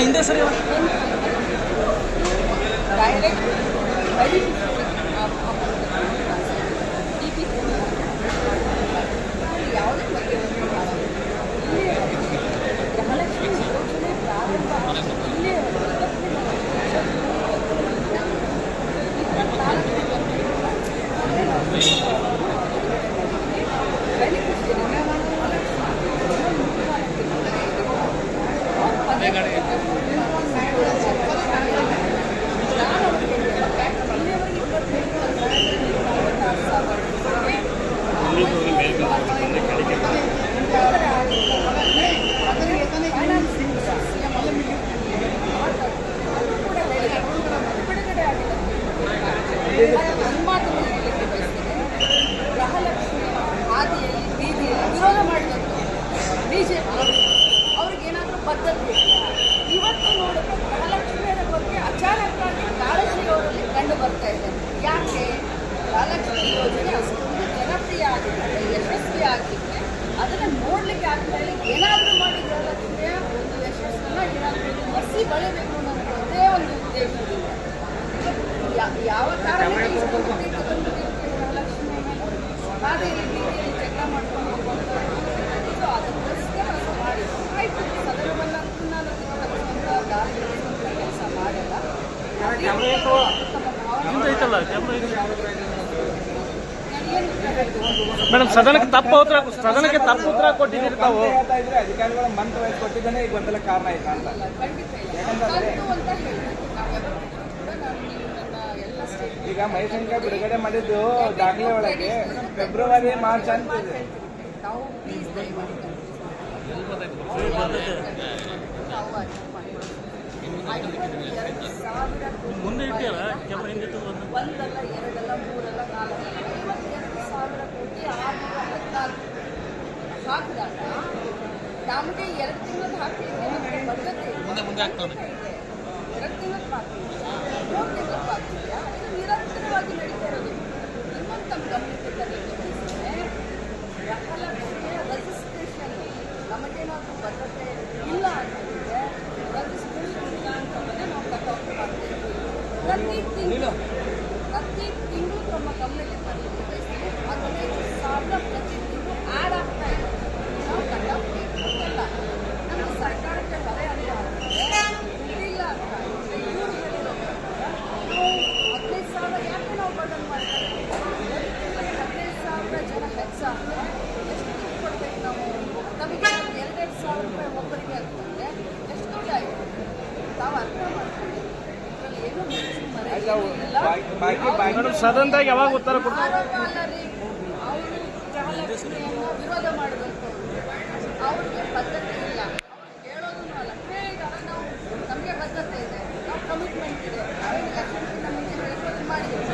ಹಿಂದೆ ಸರಿ ಯಾವುದೇ ಬಗ್ಗೆ ಗೃಹಲಕ್ಷ್ಮಿ ಯೋಜನೆ ಪ್ರಾರಂಭ ಇಲ್ಲೇ ಗೃಹಲಕ್ಷ್ಮಿ ಹಾದಿಯಲ್ಲಿ ಬೀದಿಯಲ್ಲಿ ವಿರೋಧ ಮಾಡಿದಂಥ ಬಿಜೆಪಿ ಅವ್ರಿಗೇನಾದರೂ ಬದ್ಧತೆ ಇದೆಯಾ? ಇವತ್ತು ನೋಡಿದ್ರೆ ಗೃಹಲಕ್ಷ್ಮಿಯರ ಬಗ್ಗೆ ಅಚಾನಕ್ಕಾಗಿ ಕಾಳಜಿಯವರಲ್ಲಿ ಕಂಡು ಬರ್ತಾ ಇದೆ. ಯಾಕೆ ಗೃಹಲಕ್ಷ್ಮಿ ಯೋಜನೆ ಅಷ್ಟೊಂದು ಜನಪ್ರಿಯ ಆಗಿದ್ದಾರೆ, ಯಶಸ್ವಿ ಆಗಿದ್ರೆ ಅದನ್ನು ನೋಡ್ಲಿಕ್ಕೆ ಆಗ್ತಾ ಇಲ್ಲ. ಏನಾದರೂ ಮಾಡಿ ಗೃಹಲಕ್ಷ್ಮಿಯ ಒಂದು ಯಶಸ್ಸನ್ನ ಏನಾದರೂ ಮಸಿ ಬಳಿಬೇಕು ಅನ್ನೋ ಒಂದೇ ಒಂದು ಉದ್ದೇಶದಿಂದ ಯಾವ ಕಾರಣಕ್ಕೆ ಗೃಹಲಕ್ಷ್ಮಿ ಮೇಲೆ ಹಾದಿಯಲ್ಲಿ ಬೀದಿಯಲ್ಲಿ ಚಕ್ರ ಮಾಡ್ಕೊಂಡು ಹೋಗುವಂಥದ್ದು ಅದಕ್ಕೋಸ್ಕರ ಮಾಡಿ ಆಯಿತು. ಸದನವನ್ನು ನಾನು ತಗೊಳ್ಳುವಂಥ ದಾರಿ ಕೆಲಸ ಮಾಡಲ್ಲ. ಮೇಡಮ್ ಸದನಕ್ಕೆ ತಪ್ಪು ಉತ್ತರ ಕೊಟ್ಟಿದ್ದೀರಿ ತಾವು. ಅಧಿಕಾರಿಗಳ ಮಂತ್ರ ಕೊಟ್ಟಿದ್ದಾನೆ ಈಗ ಗೊಂದಲ ಕಾರಣ ಆಯ್ತಾ ಅಂತ. ಖಂಡಿತ ಇಲ್ಲ ಅಂತ ಹೇಳಿ ನಾವೆಲ್ಲರೂ ಕೂಡ ನಾನು ನನ್ನ ಎಲ್ಲ ಸ್ಟೇಟ್ ಈಗ ಮೈಸಂಖ್ಯೆ ಬಿಡುಗಡೆ ಮಾಡಿದ್ದು ದಾಖಲೆ ಒಳಗೆ ಫೆಬ್ರವರಿ ಮಾರ್ಚ್ ಅಂತಿದೆ. ನಾವು ಪ್ಲೀಸ್ ದಯಮಾಡಿ ನಾವು ಅರ್ಥ ಮಾಡಿ 52,000 ಮುಂದೆ ಇಟ್ಟಿಯಲ್ಲ ಒಂದಲ್ಲ ಎರಡಲ್ಲ ಮೂರಲ್ಲ ನಾಲ್ಕಲ್ಲ 52,000 ಕೋಟಿ 614 ಹಾಕಿದಾಗ ನಮಗೆ 2 ತಿಂಗಳು ಹಾಕಲಿಕ್ಕೆ ನಮಗೆ ಬದ್ಧತೆ ಇದೆ. 2 ತಿಂಗಳು ಬಾಕಿ ಇದೆಯಾ, 3 ತಿಂಗಳು ಬಾಕಿ ಇದೆಯಾ? ಇದು ನಿರಂತರವಾಗಿ ನಡೀತಾ ಇರೋದು. ಇನ್ನೊಂದು ನಮ್ಮ ಗಮನಕ್ಕೆ ತರಲಿಕ್ಕೆ ಬಯಸಿದ್ರೆ ಗೃಹಲಕ್ಷ್ಮಿಯ ರಿಜಿಸ್ಟ್ರೇಷನ್ ನಮಗೇನಾದರೂ ಬದ್ಧತೆ ಇಲ್ಲ ಅಂತಂದರೆ ರಿಜಿಸ್ಟ್ರೇಷನ್ ದಿನಾಂಕವನ್ನು ನಾವು ಕಟಾಫ್ ಮಾಡ್ತೀವಿ. ಪ್ರತಿ ತಿಂಗಳು ನಮ್ಮ ಗಮನಕ್ಕೆ ತರಲಿಕ್ಕೆ ಬಯಸಿದ್ರೆ 15,000 ಪ್ರತಿ ತಿಂಗಳು ಆ್ಯಡ್ ಆಗ್ತಾ ಇದೆ. ನಾವು ಕಟಾಫ್ ಇಲ್ಲ ನಮ್ಮ ಸರ್ಕಾರಕ್ಕೆ ಹೊರೆ ಅಂತ ಇಲ್ಲ ಅಂತ ಇವರು ಹೇಳಿರೋ ನಾವು 15,000 ಯಾಕೆ ನಾವು ಬರ್ಡನ್ ಮಾಡ್ತಾ ಇದ್ದೀವಿ? 15,000 ಜನ ಹೆಚ್ಚಾದರೆ ಎಷ್ಟು ದುಡ್ಡು ಕೊಡ್ಬೇಕು ನಾವು? ನಮಗೆ 2,000 ರೂಪಾಯಿ ಒಬ್ಬರಿಗೆ ಅಂತಂದರೆ ಎಷ್ಟು ದುಡ್ಡಾಯಿತು? ತಾವು ಅರ್ಥ ಮಾಡ್ತೀವಿ. ಇದರಲ್ಲಿ ಏನು ಸದನದಾಗ ಯಾವಾಗ ಉತ್ತರ ಕೊಡ್ತಾರೆ? ಅಲ್ಲ ರೀ, ಅವರು ಗೃಹಲಕ್ಷ್ಮಿಯನ್ನು ವಿರೋಧ ಮಾಡಿದಂಥವ್ರು ಅವ್ರಿಗೆ ಬದ್ಧತೆ ಇಲ್ಲ. ಹೇಳೋದೂ ಅಲ್ಲ, ಹೇಳಿದಾಗ ನಾವು ನಮಗೆ ಬದ್ಧತೆ ಇದೆ, ನಾವು ಕಮಿಟ್ಮೆಂಟ್ ಇದೆ, ನಾವೇನು ಎಲೆಕ್ಷನ್ಗಿಂತ ಮುಂಚೆ ಹೇಳಿಕೊಂಡು ಮಾಡಿದ್ದೀವಿ.